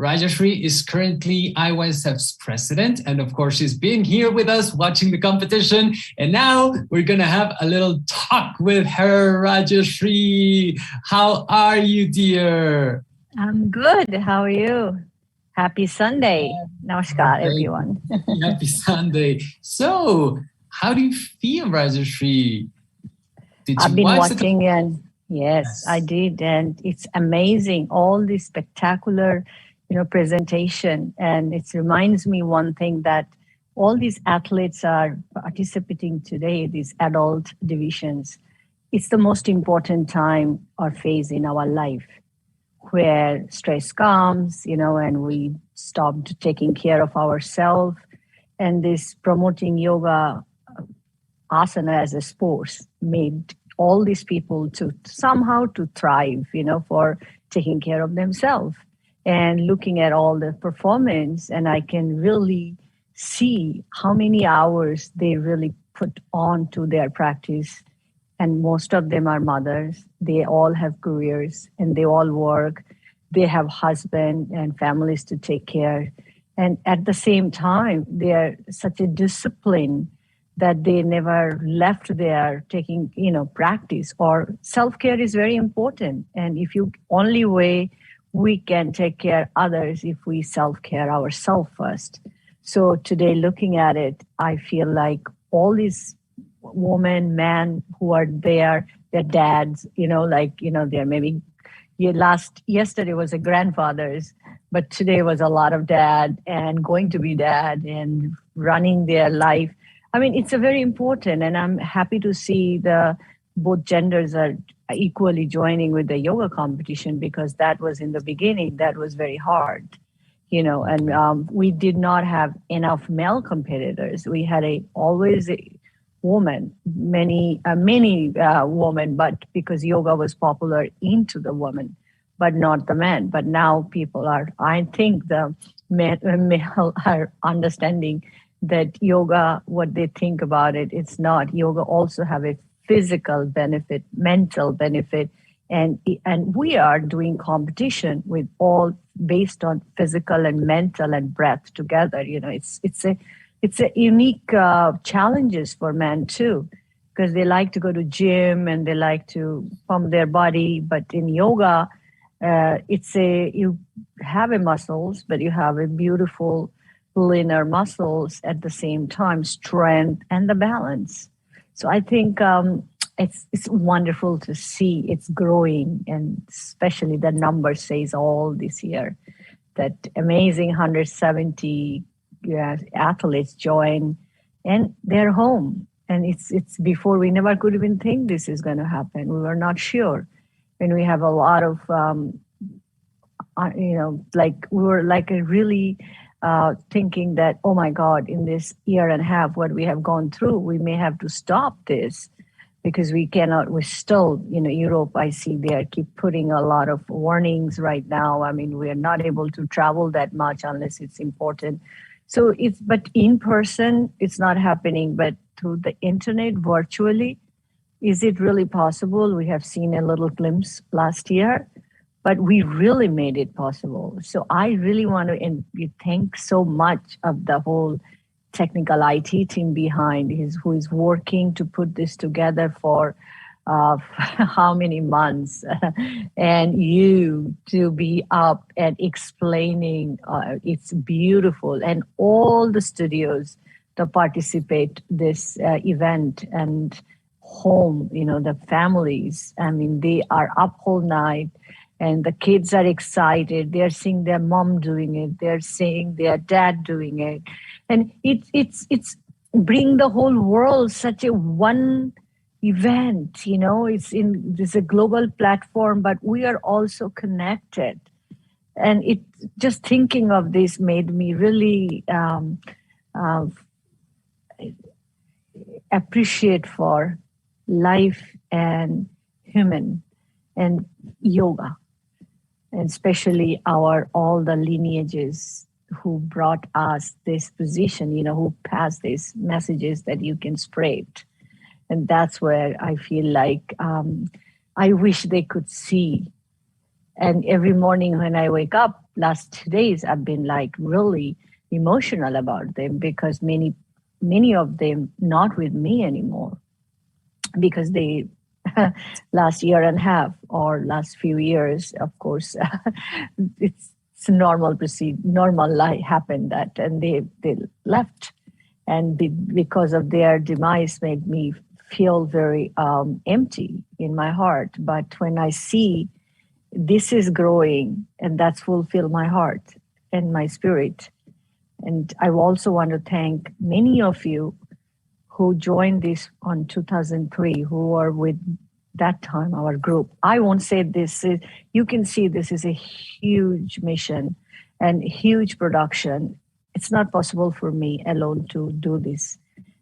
Rajashree is currently IYSF's president, and of course, she's been here with us watching the competition. And now we're gonna have a little talk with her. Rajashree, how are you, dear? I'm good. How are you? Happy Sunday. Namaskar, everyone. Happy Sunday. So, how do you feel, Rajashree? I've been watching, and yes, I did, and it's amazing. All this spectacular, presentation, and it reminds me one thing, that all these athletes are participating today. These adult divisions. It's the most important time or phase in our life, where stress comes, and we stopped taking care of ourselves. And this promoting yoga asana as a sport made all these people to somehow to thrive, for taking care of themselves. And looking at all the performance, and I can really see how many hours they really put on to their practice. And most of them are mothers. They all have careers and they all work. They have husband and families to take care. And at the same time, they're such a discipline that they never left their taking, practice. Or self-care is very important. And if you only way we can take care of others if we self-care ourselves first. So today, looking at it, I feel like all these women, men who are there, their dads, they're maybe yesterday was a grandfathers, but today was a lot of dad and going to be dad and running their life. I mean, it's a very important, and I'm happy to see both genders are equally joining with the yoga competition, because that was in the beginning, that was very hard, and we did not have enough male competitors. We had always a woman, many women, but because yoga was popular into the women, but not the men. But now people I think the male are understanding that yoga, what they think about it, it's not. Yoga also have a physical benefit, mental benefit, and we are doing competition with all based on physical and mental and breath together. It's a unique challenges for men too, because they like to go to gym and they like to pump their body. But in yoga, you have a muscles, but you have a beautiful linear muscles at the same time, strength and the balance. So I think it's wonderful to see it's growing, and especially the number says all this year that amazing 170 athletes join, and they're home. And it's before we never could even think this is going to happen. We were not sure, and we have a lot of we were really thinking that, oh my God, in this year and a half, what we have gone through, we may have to stop this, because we're still, Europe, I see they keep putting a lot of warnings right now. I mean, we are not able to travel that much unless it's important. So but in person, it's not happening, but through the internet, virtually, is it really possible? We have seen a little glimpse last year, but we really made it possible. So I really want to thank so much of the whole technical IT team behind who is working to put this together for how many months, and you to be up and explaining. It's beautiful, and all the studios that participate this event, and home, the families. I mean, they are up whole night. And the kids are excited. They're seeing their mom doing it. They're seeing their dad doing it. And it's bring the whole world such a one event, it's a global platform, but we are also connected. And it just thinking of this made me really appreciate for life and human and yoga. And especially all the lineages who brought us this position, who passed these messages that you can spread. And that's where I feel like I wish they could see. And every morning when I wake up, last 2 days I've been like really emotional about them, because many of them not with me anymore, because they last year and a half or last few years, of course, it's normal life happened that, and they left, and because of their demise made me feel very empty in my heart. But when I see this is growing, and that's fulfill my heart and my spirit. And I also want to thank many of you who joined this on 2003, who are with that time, our group. I won't say this is, you can see this is a huge mission and huge production. It's not possible for me alone to do this.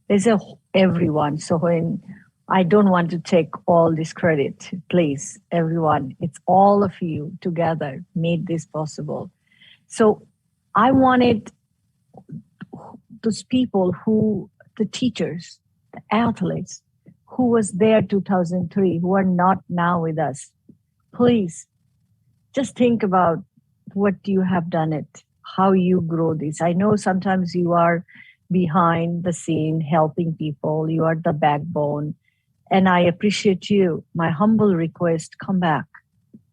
There's everyone. So when I don't want to take all this credit, please, everyone, it's all of you together made this possible. So I wanted those people the teachers, the athletes who was there 2003, who are not now with us, please just think about what you have done it, how you grow this. I know sometimes you are behind the scene helping people, you are the backbone, and I appreciate you. My humble request, come back,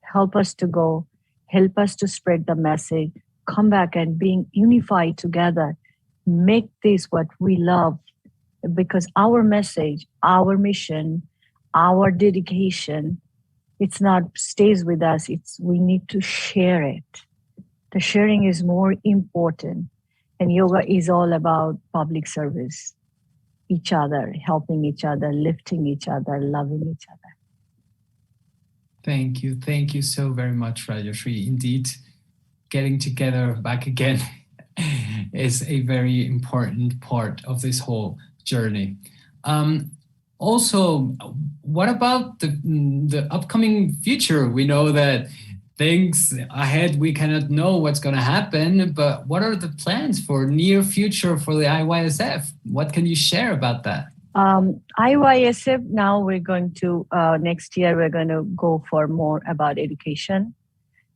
help us to go, help us to spread the message, come back and being unified together, make this what we love, because our message, our mission, our dedication, it's not stays with us. We need to share it. The sharing is more important. And yoga is all about public service, each other, helping each other, lifting each other, loving each other. Thank you. Thank you so very much, Rajashree. Indeed, getting together back again is a very important part of this whole journey. Also, what about the upcoming future? We know that things ahead, we cannot know what's going to happen, but what are the plans for near future for the IYSF? What can you share about that? IYSF, now we're going to, next year, we're going to go for more about education.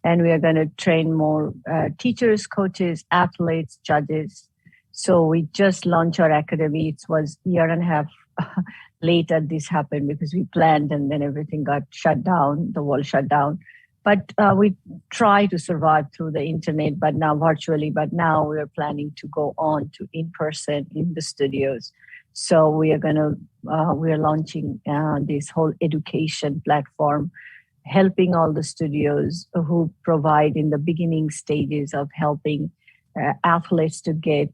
And we are going to train more teachers, coaches, athletes, judges. So we just launched our academy. It was a year and a half later this happened, because we planned and then everything got shut down, the world shut down. But we try to survive through the internet, but now virtually. But now we are planning to go on to in person in the studios. So we are launching this whole education platform, helping all the studios who provide in the beginning stages of helping athletes to get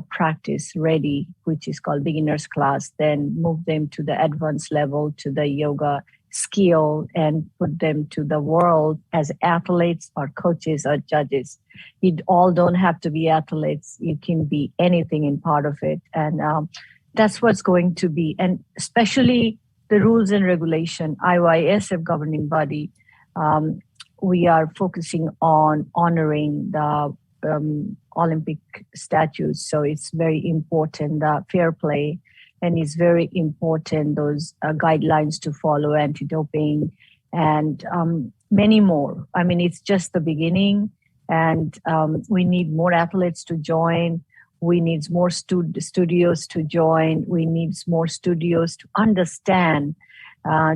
practice ready, which is called beginner's class, then move them to the advanced level, to the yoga skill, and put them to the world as athletes or coaches or judges. You all don't have to be athletes. You can be anything in part of it. And that's what's going to be. And especially the rules and regulation, IYSF governing body, we are focusing on honoring the Olympic statutes. So it's very important, fair play, and it's very important, those guidelines to follow, anti-doping, and many more. I mean, it's just the beginning, and we need more athletes to join. We need more studios to join. We need more studios to understand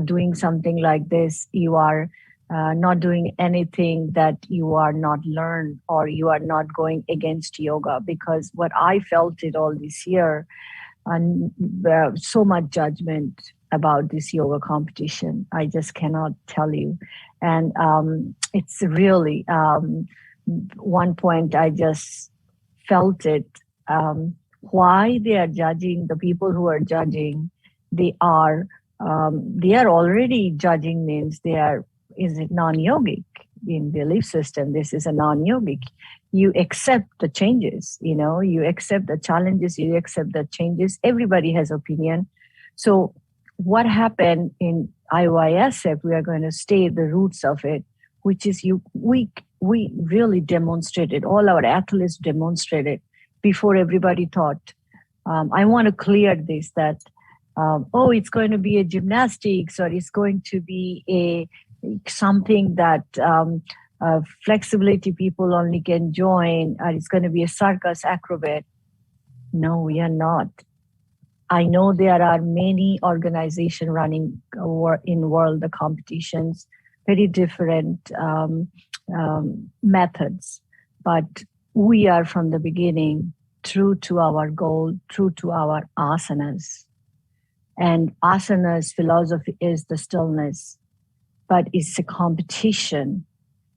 doing something like this. You are not doing anything that you are not learned, or you are not going against yoga. Because what I felt it all this year, and so much judgment about this yoga competition, I just cannot tell you. And it's really one point I just felt it. Why they are judging, the people who are judging, they are already judging, means is it non-yogic in belief system? This is a non-yogic. You accept the changes, you accept the challenges, you accept the changes. Everybody has opinion. So what happened in IYSF, we are going to stay the roots of it, which is we really demonstrated, all our athletes demonstrated before everybody thought. I want to clear this, that, it's going to be a gymnastics, or it's going to be something that flexibility people only can join, or it's going to be a circus acrobat. No, we are not. I know there are many organizations running in world the competitions, very different methods, but we are from the beginning true to our goal, true to our asanas. And asanas philosophy is the stillness, but it's a competition.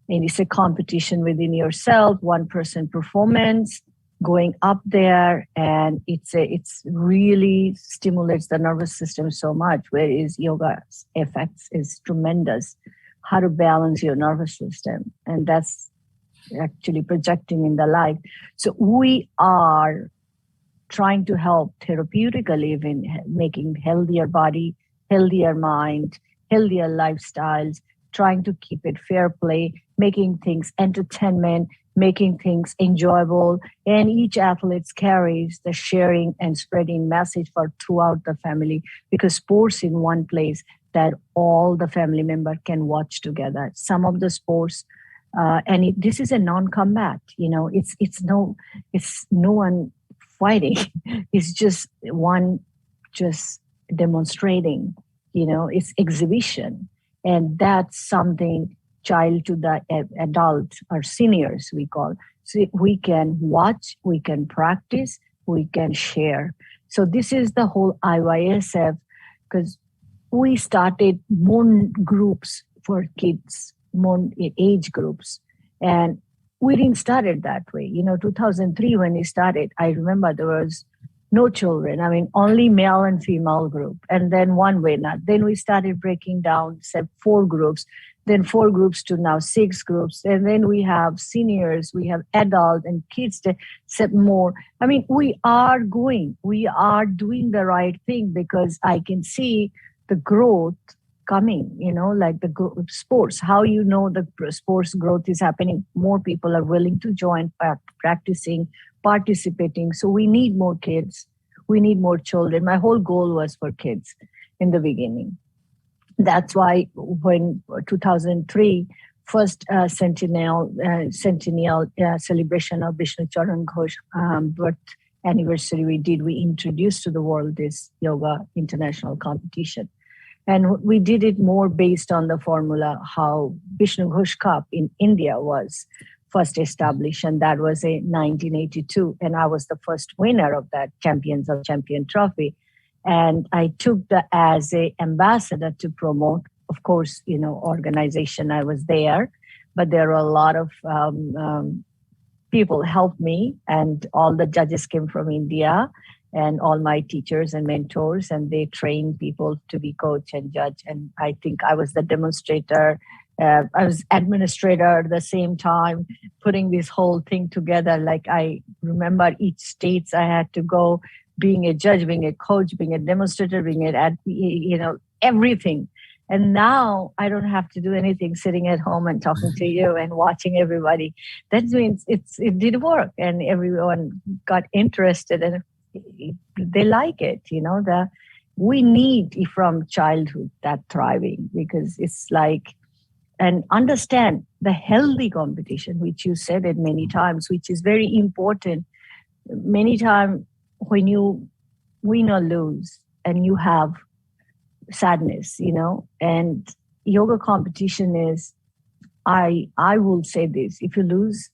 And it's a competition within yourself, one person performance, going up there, and it's really stimulates the nervous system so much, whereas yoga's effects is tremendous. How to balance your nervous system, and that's actually projecting in the life. So we are trying to help therapeutically in making healthier body, healthier mind, healthier lifestyles, trying to keep it fair play, making things entertainment, making things enjoyable. And each athlete carries the sharing and spreading message for throughout the family, because sports in one place that all the family member can watch together. Some of the sports, this is a non-combat, it's no one fighting. It's just one just demonstrating, it's exhibition. And that's something child to the adult or seniors we call. So we can watch, we can practice, we can share. So this is the whole IYSF, because we started more groups for kids, more age groups. And we didn't start it that way. 2003 when we started, I remember there was no children. I mean, only male and female group. And then one winner. Then we started breaking down, said 4 groups, then 4 groups to now 6 groups. And then we have seniors, we have adults and kids that said more. I mean, we are doing the right thing, because I can see the growth coming, like the sports, how the sports growth is happening. More people are willing to join, practicing, participating. So we need more kids. We need more children. My whole goal was for kids in the beginning. That's why when 2003, first centennial celebration of Vishnu Charan Ghosh birth anniversary we introduced to the world this yoga international competition. And we did it more based on the formula how Vishnu Ghosh Cup in India was first established, and that was in 1982. And I was the first winner of that Champions of Champion trophy. And I took as an ambassador to promote, of course, organization. I was there, but there were a lot of people helped me, and all the judges came from India, and all my teachers and mentors, and they trained people to be coach and judge. And I think I was the demonstrator. I was administrator at the same time, putting this whole thing together. Like I remember each states I had to go, being a judge, being a coach, being a demonstrator, being everything. And now I don't have to do anything, sitting at home and talking to you and watching everybody. That means it did work, and everyone got interested, and they like it. We need from childhood that thriving, because it's like, and understand the healthy competition, which you said it many times, which is very important. Many times when you win or lose and you have sadness, and yoga competition is, I will say this, if you lose,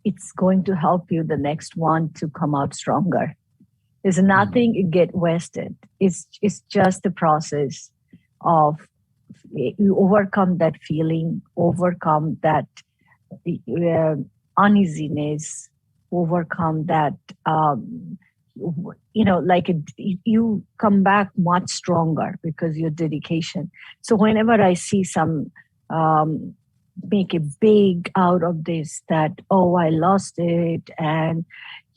it's going to help you the next one to come out stronger. There's nothing get wasted. It's just the process of you overcome that feeling, overcome that uneasiness, overcome that, you come back much stronger because your dedication. So whenever I see some make a big out of this, that, oh, I lost it, and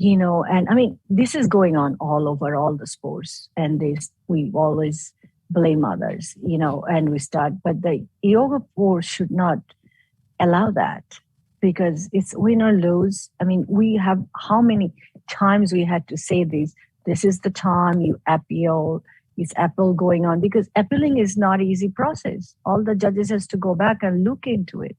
and I mean, this is going on all over all the sports, and we always blame others, and we start, but the yoga force should not allow that, because it's win or lose. I mean, we have, how many times we had to say this is the time you appeal. Is appeal going on? Because appealing is not easy process. All the judges has to go back and look into it.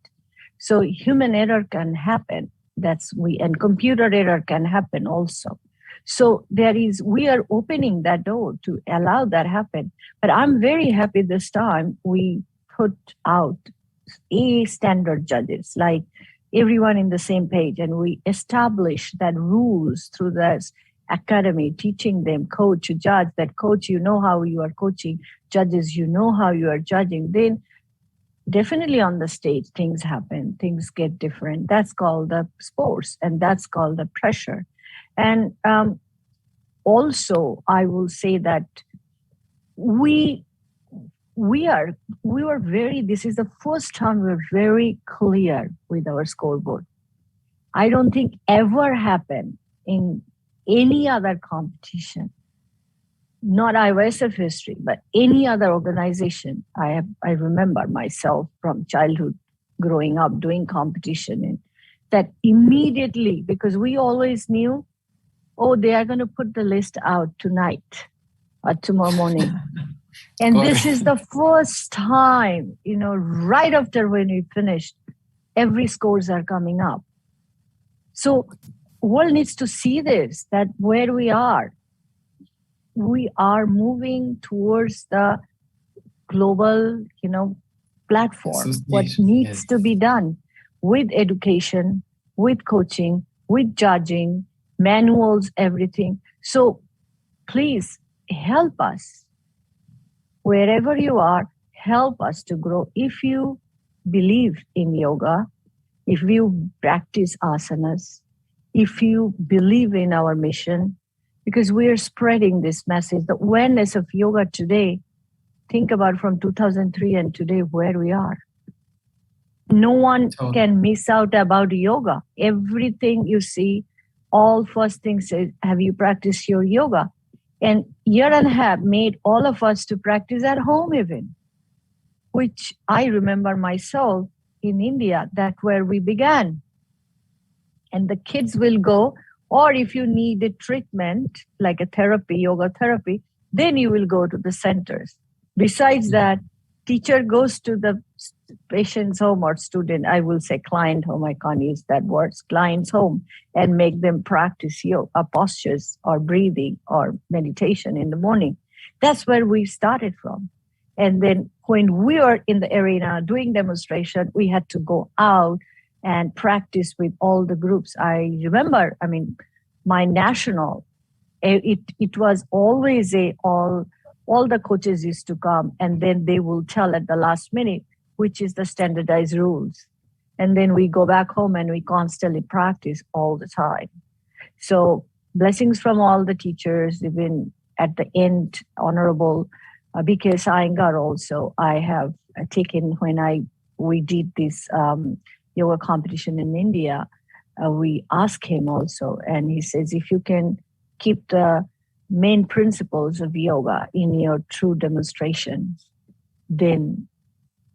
So human error can happen. And computer error can happen also. So we are opening that door to allow that happen. But I'm very happy this time we put out standard judges, like everyone in the same page, and we establish that rules through this academy, teaching them coach, judge, that coach, you know how you are coaching, judges, you know how you are judging. Then definitely on the stage, things happen, things get different. That's called the sports, and that's called the pressure. And also, I will say that we were very, this is the first time we're very clear with our scoreboard. I don't think ever happened in any other competition, not IYSF history, but any other organization. I remember myself from childhood growing up doing competition, and that immediately, because we always knew, oh, they are going to put the list out tonight or tomorrow morning. And this is the first time, right after when we finished, every scores are coming up. So world needs to see this, that where we are moving towards the global, platform. What needs to be done with education, with coaching, with judging, manuals, everything. So please help us. Wherever you are, help us to grow. If you believe in yoga, if you practice asanas, if you believe in our mission, because we are spreading this message, the awareness of yoga today, think about from 2003 and today where we are. No one can miss out about yoga. Everything you see, all first things say, have you practiced your yoga? And year and a half made all of us to practice at home even, which I remember myself in India, that's where we began. And the kids will go, or if you need a treatment, like a therapy, yoga therapy, then you will go to the centers. Besides that, teacher goes to the patient's home or student, I will say client home, I can't use that word, client's home, and make them practice yoga postures or breathing or meditation in the morning. That's where we started from. And then when we were in the arena doing demonstration, we had to go out and practice with all the groups. I remember, my national, it was always all the coaches used to come, and then they will tell at the last minute, which is the standardized rules. And then we go back home and we constantly practice all the time. So blessings from all the teachers, even at the end, Honorable B.K. Iyengar also, I have taken when we did this yoga competition in India, we asked him also, and he says, if you can keep the main principles of yoga in your true demonstrations, then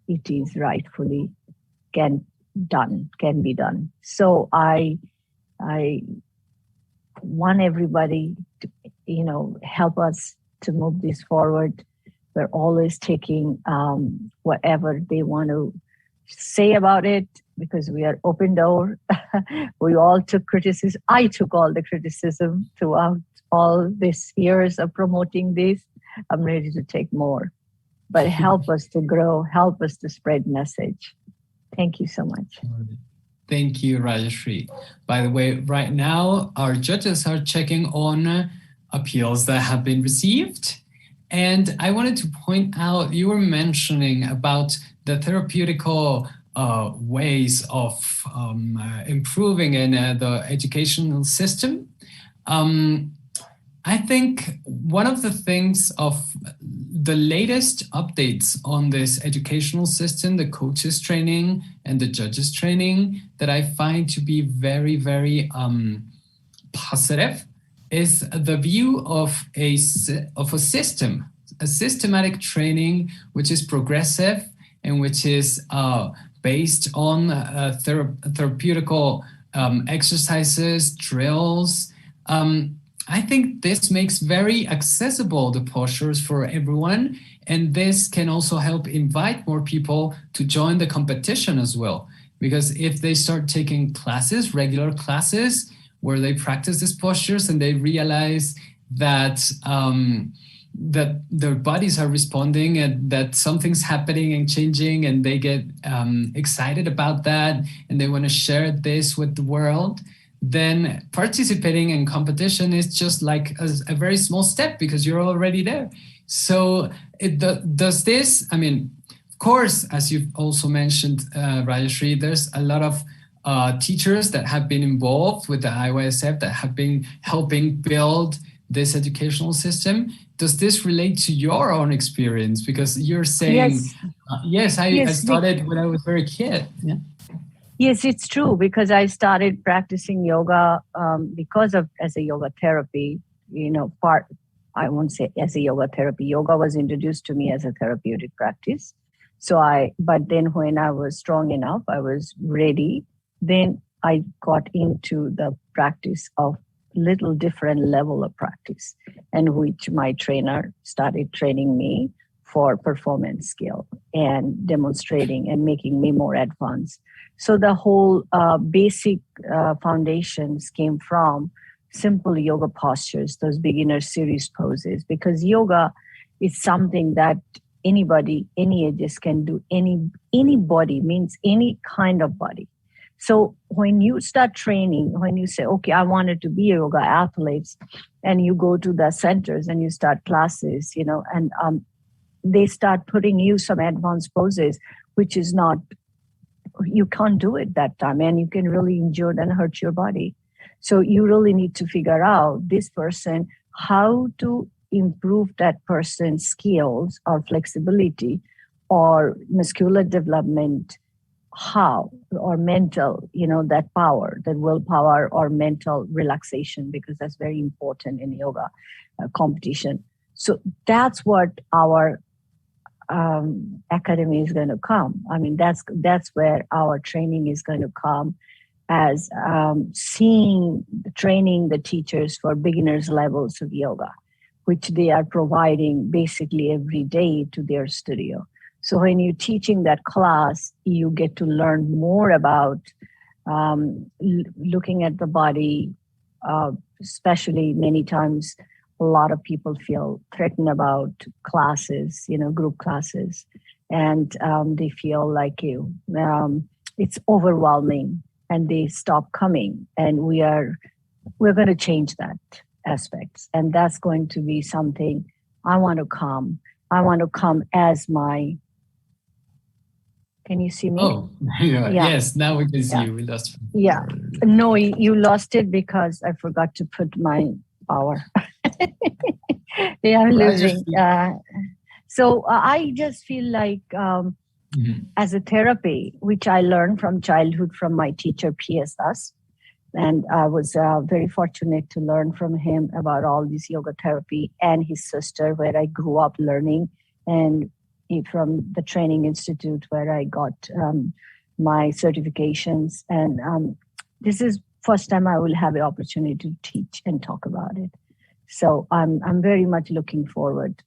it is rightfully can be done. So I want everybody to, help us to move this forward. We're always taking whatever they want to say about it, because we are open door. We all took criticism. I took all the criticism throughout all these years of promoting this. I'm ready to take more. But help us to grow, help us to spread message. Thank you so much. Thank you, Rajashree. By the way, right now, our judges are checking on appeals that have been received. And I wanted to point out, you were mentioning about the therapeutical ways of improving in the educational system. I think one of the things of the latest updates on this educational system, the coaches training and the judges training, that I find to be very, very positive, is the view of a system, a systematic training which is progressive and which is based on therapeutical exercises, drills. I think this makes very accessible the postures for everyone, and this can also help invite more people to join the competition as well. Because if they start taking classes, regular classes, where they practice these postures and they realize that that their bodies are responding and that something's happening and changing, and they get excited about that and they want to share this with the world, then participating in competition is just like a very small step because you're already there. So does this, I mean, of course, as you've also mentioned, Rajashree, there's a lot of teachers that have been involved with the IYSF that have been helping build this educational system. Does this relate to your own experience? Because you're saying, yes, I started when I was very kid. Yeah. Yes, it's true, because I started practicing yoga as a yoga therapy, I won't say as a yoga therapy. Yoga was introduced to me as a therapeutic practice. But then when I was strong enough, I was ready, then I got into the practice of little different level of practice, and which my trainer started training me for performance skill and demonstrating and making me more advanced. So the whole basic foundations came from simple yoga postures, those beginner series poses, because yoga is something that anybody, any ages can do. Any body means any kind of body. So when you start training, when you say, okay, I wanted to be a yoga athlete, and you go to the centers and you start classes, and they start putting you some advanced poses, which is not, you can't do it that time, and you can really injure and hurt your body. So you really need to figure out this person, how to improve that person's skills or flexibility or muscular development, how, or mental, that power, that willpower or mental relaxation, because that's very important in yoga competition. So that's what our academy is going to come. I mean, that's where our training is going to come, as training the teachers for beginners levels of yoga, which they are providing basically every day to their studio. So when you're teaching that class, you get to learn more about looking at the body, especially many times a lot of people feel threatened about classes, group classes, and they feel like it's overwhelming and they stop coming. And we're going to change that aspect. And that's going to be something I want to come as my, can you see me? Oh, yeah. Yes, now we can see you. We lost. Yeah. No, you lost it because I forgot to put my power. I'm losing. So I just feel like as a therapy, which I learned from childhood from my teacher, P.S. Das, and I was very fortunate to learn from him about all this yoga therapy, and his sister, where I grew up learning, and from the training institute where I got my certifications. And this is first time I will have the opportunity to teach and talk about it. So I'm very much looking forward